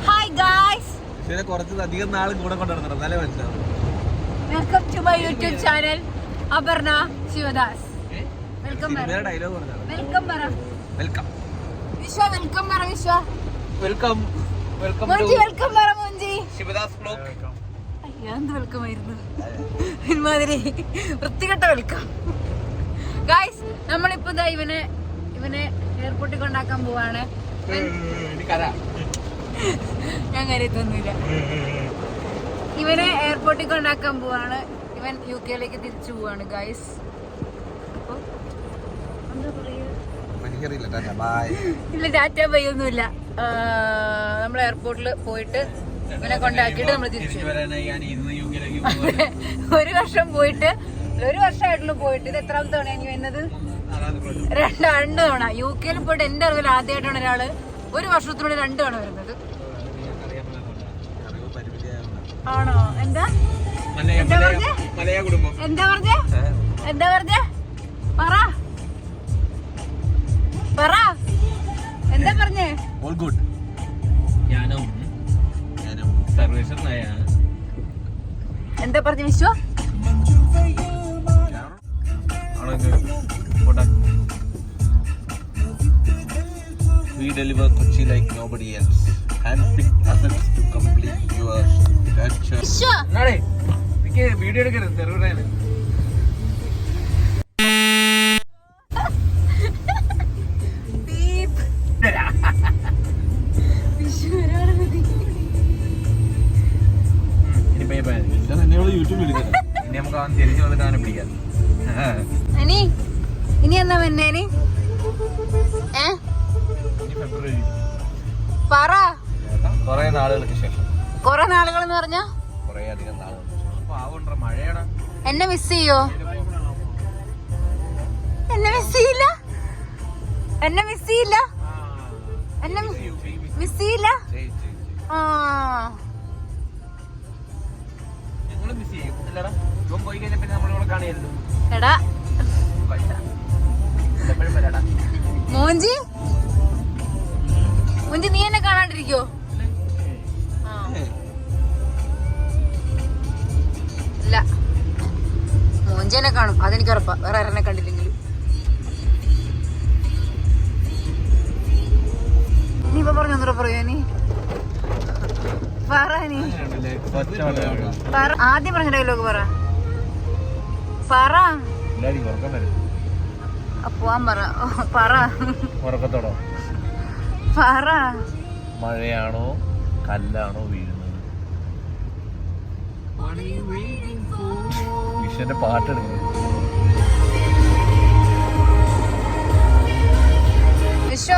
Hi guys, കുറച്ചധികം നാൾ കൂടെ കൊണ്ടുവരണം എന്നാലേ മനസ്സിലാവും. Welcome to my YouTube channel Aparna Sivadas. Welcome dialogue പറഞ്ഞാൽ വെൽക്കം പറ. വെൽക്കം വിശ്വ വെൽക്കം പറ. Vishwa welcome welcome Monchi welcome പറ. മോഞ്ചി ശിവദാസ് ബ്ലോഗ്. എന്ത് വെൽക്കം ആയിരുന്നു ഇമാതിരി വൃത്തികെട്ട വെൽക്കം. ഗായ്സ്, നമ്മളിപ്പോ ഇവനെ എയർപോർട്ടിൽ കൊണ്ടാക്കാൻ പോവാണ്. ഞാൻ കരുത്തൊന്നുമില്ല. ഇവനെ എയർപോർട്ടിൽ കൊണ്ടാക്കാൻ പോവാണ്. ഇവൻ UK-യിലേക്ക് തിരിച്ചു പോവാണ് ഗായ്സ്. അപ്പൊ എന്താ പറയാ, ഇല്ല ടാറ്റ ബൈ ഒന്നുമില്ല. നമ്മൾ എയർപോർട്ടിൽ പോയിട്ട് ഇവനെ കൊണ്ടാക്കിയിട്ട് നമ്മൾ തിരിച്ചു. ഒരു വർഷമായിട്ടുള്ളൂ പോയിട്ട്. ഇത് എത്രാമത്തെ തവണ ഇനി വരുന്നത്? രണ്ട് തവണ. UK-യിൽ പോയിട്ട് എന്റെ അറിവിൽ ആദ്യമായിട്ടാണ് ഒരാള് ഒരു വർഷത്തിനുള്ളിൽ 2 തവണ വരുന്നത്. ആണോ? എന്താ പറഞ്ഞേ? പറ എന്താ പറഞ്ഞേ? All good. ഞാനും സർവേശ്വരനായാണ്. എന്താ പറഞ്ഞ വിശ്വ? We deliver Kochi like nobody else. Handpicked assets to complete your structure. Video എടുക്കരുത്, തെരുവിലാണ്. യൂട്യൂബിൽ ഇനി നമുക്ക് അവൻ തിരിച്ചു വന്നിട്ട് അവനെ പിടിക്കാം. ഇനി എന്നാ വന്നേനി? ഫെബ്രുവരി. പറ. കുറെ നാളുകൾക്ക് ശേഷം. കുറെ നാളുകൾ എന്ന് പറഞ്ഞാ കുറെ അധികം നാളുകൾ. മഴയാണ്. എന്നെ മിസ് ചെയ്യോ? എന്നെ മിസ് ചെയ്യില്ല. എടാ മോഞ്ചി നീ എന്നെ കാണാണ്ടിരിക്കോ? ഇല്ല, മോഞ്ചിനെ കാണും, അതെനിക്ക് ഉറപ്പാ. വേറെ ആരെന്നെ കണ്ടില്ലെങ്കിലും. നീ ഇപ്പൊ പറഞ്ഞൊന്നൂടെ പറയോ? നീ പറ. ആദ്യം പറഞ്ഞ ഡയലോഗ് പറ. പോവാൻ പറ. ഉറക്കത്തോടോ? പറ. മഴയാണോ കല്ലാണോ വീഴുന്നത്? വിഷന്റെ പാട്ടെടുക്കുന്നത്. വിശ്വ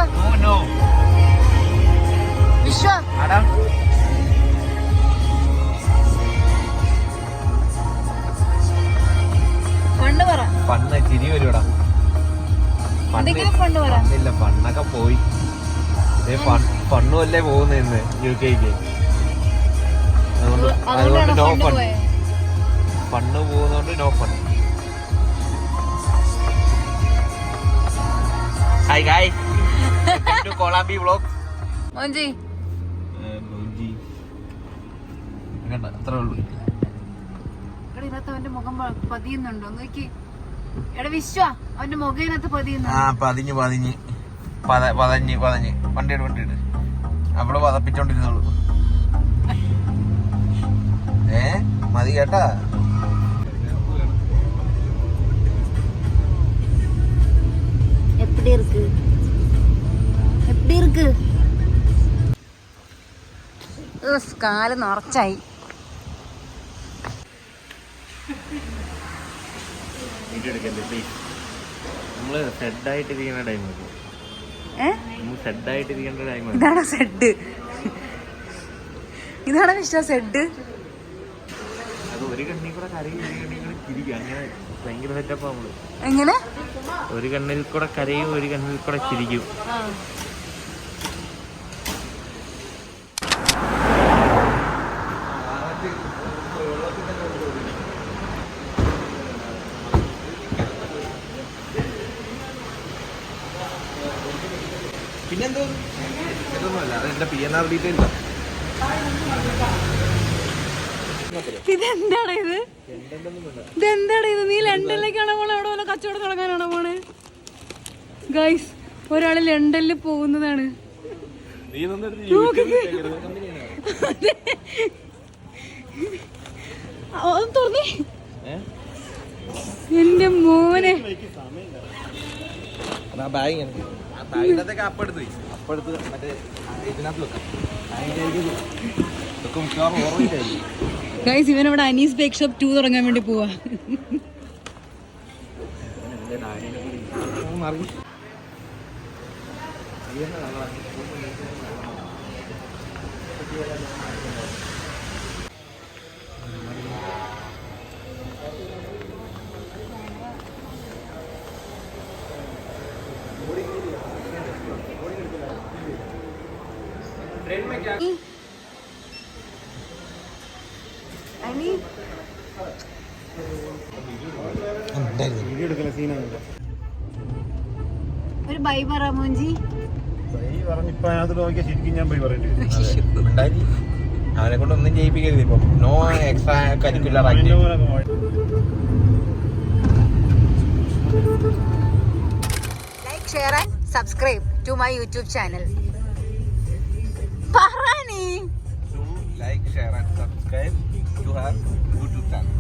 ഫണ്ട് പറ. പണ്ണ് ചിരി വരുവാടാ. പണ്ണില്ല, പണ്ണൊക്കെ പോയി. പണ്ണുമല്ലേ പോകുന്നേന്ന് UK-ക്ക്. അതുകൊണ്ട് നോ ഫണ്ട്. പണ്ണ് പോകുന്നോണ്ട് no fund. Hi guys, welcome to കൊളാമ്പി വ്ലോഗ്സ്. മോഞ്ചി അത്രേ ഉള്ളൂ. ഇതിനകത്ത് അവന്റെ മുഖം പതിയുന്നുണ്ടോ നോക്കി. എടാ വിശ്വ, അവന്റെ മുഖം ഇതിനകത്ത് പതിയുന്നു. പതിഞ്ഞ് വണ്ടിയിട്. അവള് പതപ്പിച്ചോണ്ടിരുന്നുള്ളൂ. മതി കേട്ടാ. എപ്പടി ഇருக்கு? കാല് നിറച്ചായി. നമ്മള് സെഡായിട്ടിരിക്കുന്ന ടൈം. ഇതാണോ സെഡ്? ഇതാണോ വിശ്വ സെഡ്? അത് ഒരു കണ്ണിൽ കൂടെ കരയും, ഒരു കണ്ണിൽ കൂടെ ചിരിക്കും. അങ്ങനെ ഭയങ്കര സെറ്റപ്പാ നമ്മള്. എങ്ങനെ? ഒരു കണ്ണിൽ കൂടെ കരയും, ഒരു കണ്ണിൽ കൂടെ ചിരിക്കും. പിന്നെന്തോ ഇതൊന്നുമല്ല. ഇതിന്റെ PNR ഡീറ്റെയിൽസ് ഇതെന്താണ് ഇത്? നീ ലണ്ടനിലേക്കാണോ പോണേ? അവിടെ വല്ല കച്ചവടം തുടങ്ങാനാണോ പോണേ? ഗൈസ്, ഒരാള് ലണ്ടനിൽ പോകുന്നതാണ്. തുറന്നേ എന്റെ മോനെ. ഗൈസ്, ഇവനവിടെ അനീസ് ബേക്ക് ഷോപ്പ് 2 തുടങ്ങാൻ വേണ്ടി പോവാ. ഒരു ബൈ പറ മോഞ്ചി. അവനെ കൊണ്ട് ഒന്നും ചെയ്യിപ്പിക്കരുത്. ഇപ്പം no extracurricular activity. Like, share and subscribe to my YouTube channel. Parani. Like, share and subscribe to her YouTube channel.